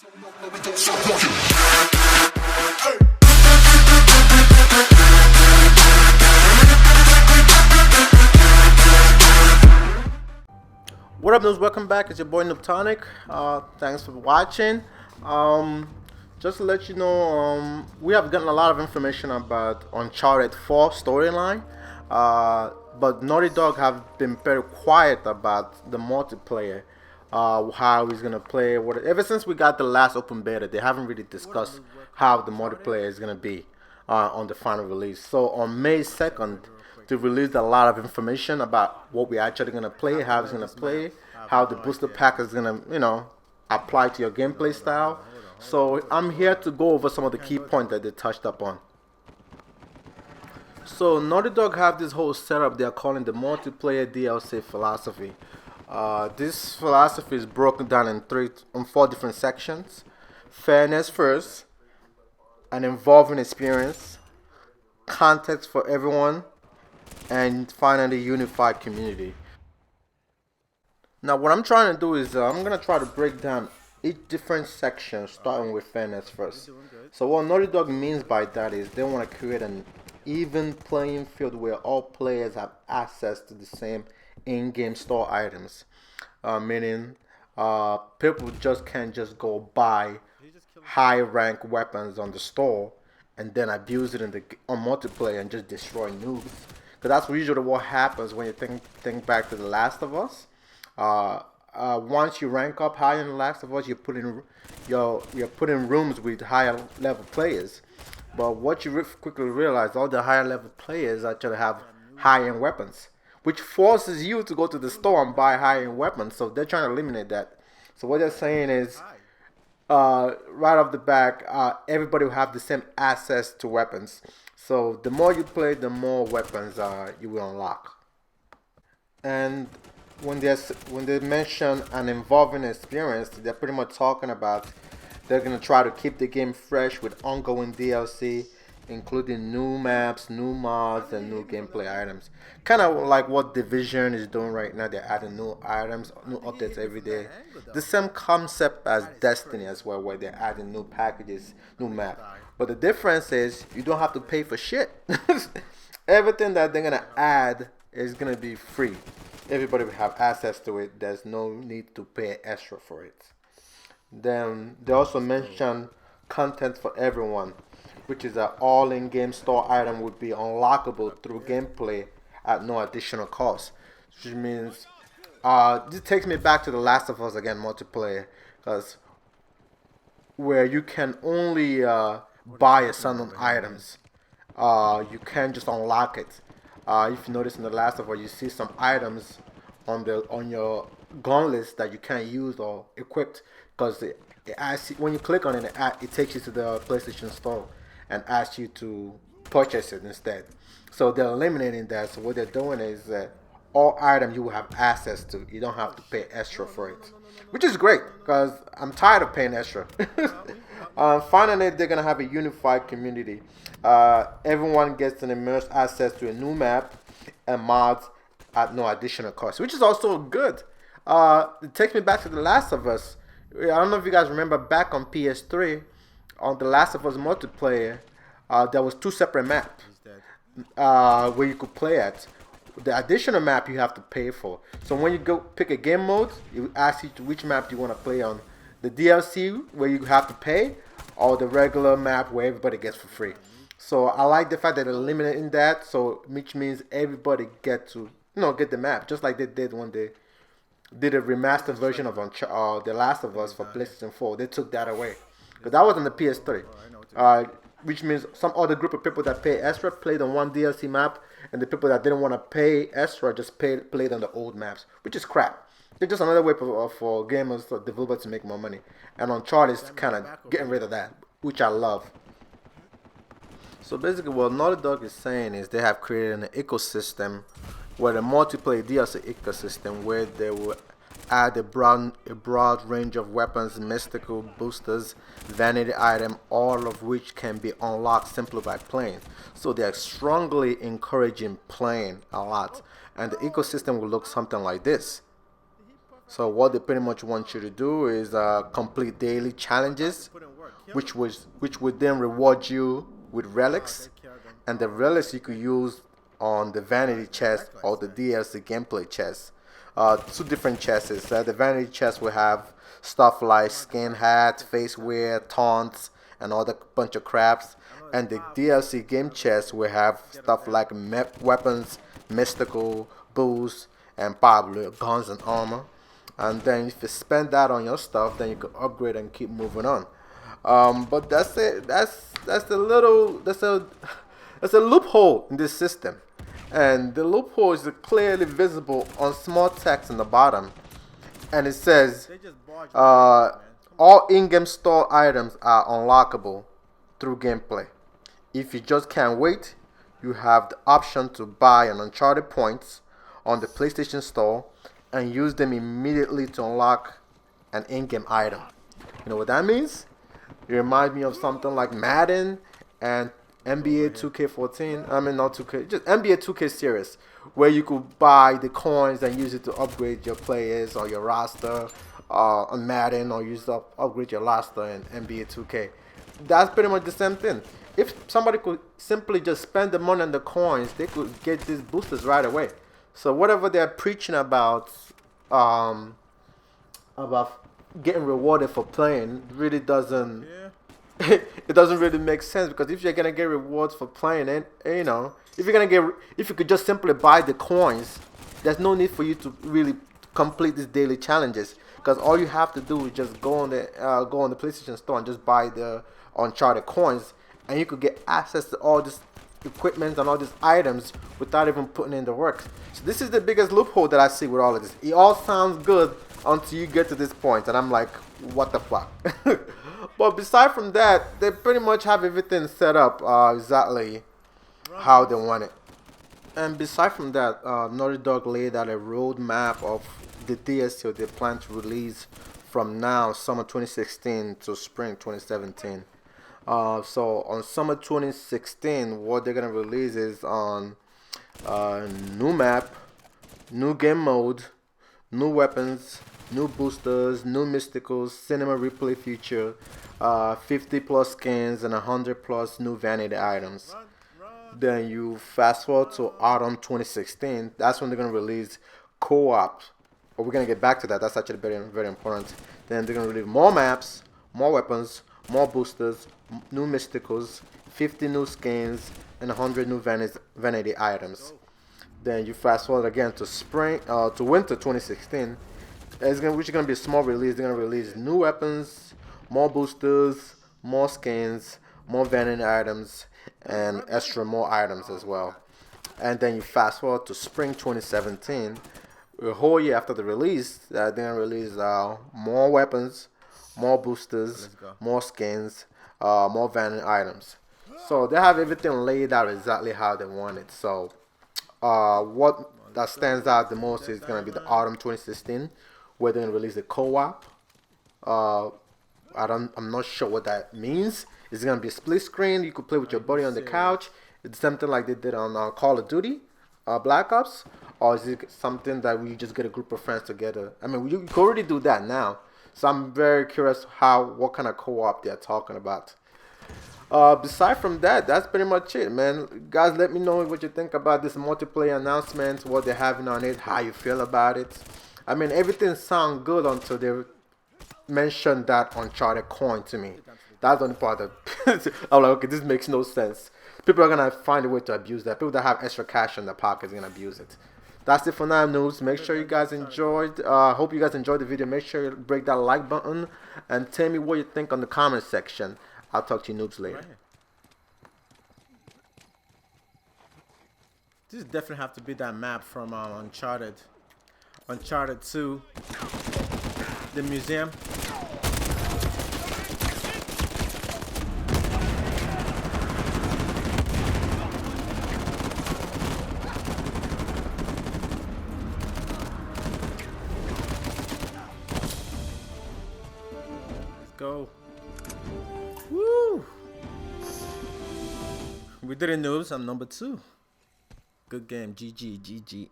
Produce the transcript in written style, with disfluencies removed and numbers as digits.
What up, news? Welcome back. It's your boy Nuptonic. Thanks for watching. Um, just to let you know, we have gotten a lot of information about Uncharted 4 storyline, but Naughty Dog have been very quiet about the multiplayer, how he's gonna play. What ever since we got the last open beta, they haven't really discussed how the multiplayer is gonna be on the final release. So on May 2nd, they released a lot of information about what we're actually gonna play, how it's gonna play, how the booster pack is gonna, apply to your gameplay style. So I'm here to go over some of the key points that they touched up on. So Naughty Dog have this whole setup they're calling the multiplayer DLC philosophy. This philosophy is broken down in four different sections: fairness first, an involving experience, context for everyone, and finally unified community. Now what I'm trying to do is I'm going to try to break down each different section starting with fairness first. So what Naughty Dog means by that is they want to create an even playing field where all players have access to the same in-game store items. Meaning people just can't just go buy high rank weapons on the store and then abuse it on multiplayer and just destroy noobs. Because that's usually what happens when you think back to The Last of Us. Once you rank up high in The Last of Us, you're put in rooms with higher level players. But what you quickly realize, all the higher level players actually have high end weapons, which forces you to go to the store and buy high end weapons. So they're trying to eliminate that. So what they're saying is, right off the back, everybody will have the same access to weapons. So the more you play, the more weapons you will unlock. And when they mention an involving experience, they're pretty much talking about they're gonna try to keep the game fresh with ongoing DLC, including new maps, new mods, and new gameplay items. Kind of like what Division is doing right now. They're adding new items, new updates every day. The same concept as Destiny as well, where they're adding new packages, new map. But the difference is you don't have to pay for shit. Everything that they're gonna add is gonna be free. Everybody will have access to it. There's no need to pay extra for it. Then they also mention content for everyone, which is that all in-game store item would be unlockable through gameplay at no additional cost. Which means this takes me back to The Last of Us again multiplayer, because where you can only buy a certain items, you can't just unlock it. If you notice in The Last of Us, you see some items on your gun list that you can't use or equipped, because when you click on it, it takes you to the PlayStation Store and asks you to purchase it instead. So they're eliminating that. So what they're doing is that all items you will have access to. You don't have to pay extra for it, which is great because I'm tired of paying extra. Finally, they're gonna have a unified community. Everyone gets an immersed access to a new map and mods at no additional cost, which is also good. It takes me back to The Last of Us. I don't know if you guys remember back on PS3, on The Last of Us multiplayer, there was two separate maps where you could play at. The additional map you have to pay for. So when you go pick a game mode, it asks you to which map do you want to play on. The DLC where you have to pay, or the regular map where everybody gets for free. So I like the fact that they're eliminating that, so which means everybody get to get the map, just like they did when they did a remastered version of The Last of Us for PlayStation 4. They took that away because that was on the PS3. Which means some other group of people that pay extra played on one DLC map, and the people that didn't want to pay extra just played on the old maps, which is crap. It's just another way for gamers, for developers to make more money. And Uncharted is kind of getting rid of that, which I love. So basically what Naughty Dog is saying is they have created an ecosystem where the multiplayer DLC ecosystem where they will add a broad range of weapons, mystical boosters, vanity item, all of which can be unlocked simply by playing. So they are strongly encouraging playing a lot, and the ecosystem will look something like this. So what they pretty much want you to do is complete daily challenges, which would then reward you with relics, and the relics you could use on the vanity chest or the DLC gameplay chest. Two different chests. The vanity chest will have stuff like skin hats, face wear, taunts, and all the bunch of craps. And the DLC game chest will have stuff like weapons, mystical, boosts, and probably guns and armor. And then if you spend that on your stuff, then you can upgrade and keep moving on. But that's it. That's the little that's a loophole in this system, and the loophole is clearly visible on small text in the bottom, and it says all in-game store items are unlockable through gameplay. If you just can't wait, you have the option to buy an Uncharted points on the PlayStation Store and use them immediately to unlock an in-game item. You know what that means? It reminds me of something like Madden and NBA 2K14. I mean, not 2K, just NBA 2K series, where you could buy the coins and use it to upgrade your players or your roster on Madden, or use to upgrade your roster in NBA 2K. That's pretty much the same thing. If somebody could simply just spend the money on the coins, they could get these boosters right away. So whatever they're preaching um, about getting rewarded for playing really doesn't it doesn't really make sense, because if you're gonna get rewards for playing, and if you could just simply buy the coins, there's no need for you to really complete these daily challenges, because all you have to do is just go on the PlayStation Store and just buy the Uncharted coins, and you could get access to all this equipment and all these items without even putting in the work. So this is the biggest loophole that I see with all of this. It all sounds good until you get to this point, and I'm like, what the fuck? But beside from that, they pretty much have everything set up exactly how they want it. And beside from that, Naughty Dog laid out a roadmap of the DLC they plan to release from now, summer 2016 to spring 2017. So on summer 2016, what they're gonna release is on new map, new game mode, new weapons, new boosters, new mysticals, cinema replay feature, 50 plus skins, and 100 plus new vanity items. Then you fast forward to autumn 2016. That's when they're gonna release co-op. But we're gonna get back to that. That's actually very very important. Then they're gonna release more maps, more weapons, more boosters, new mysticals, 50 new skins, and 100 new vanity items. Then you fast forward again to to winter 2016. Which is gonna be a small release. They're gonna release new weapons, more boosters, more skins, more vanity items, and extra more items as well. And then you fast forward to spring 2017, a whole year after the release. They're gonna release more weapons, more boosters, more skins, more vanity items. So they have everything laid out exactly how they want it. So what that stands out the most is gonna be the autumn 2016, where they're gonna release the co-op. I'm not sure what that means. It's gonna be a split screen. You could play with your buddy on the couch. It's something like they did on Call of Duty, Black Ops, or is it something that we just get a group of friends together? I mean, you can already do that now. So I'm very curious what kind of co-op they're talking about. Beside from that, that's pretty much it, man. Guys, let me know what you think about this multiplayer announcement, what they're having on it, how you feel about it. I mean, everything sounds good until they mentioned that Uncharted coin to me. That's the only part that I'm like, okay, this makes no sense. People are gonna find a way to abuse that. People that have extra cash in their pockets are gonna abuse it. That's it for now, news. Make sure you guys enjoyed. Hope you guys enjoyed the video. Make sure you break that like button and tell me what you think on the comment section. I'll talk to you noobs later. This definitely have to be that map from Uncharted. Uncharted 2. The museum. Let's go. Woo! We did it, noobs. I'm number 2. Good game. GG. GG.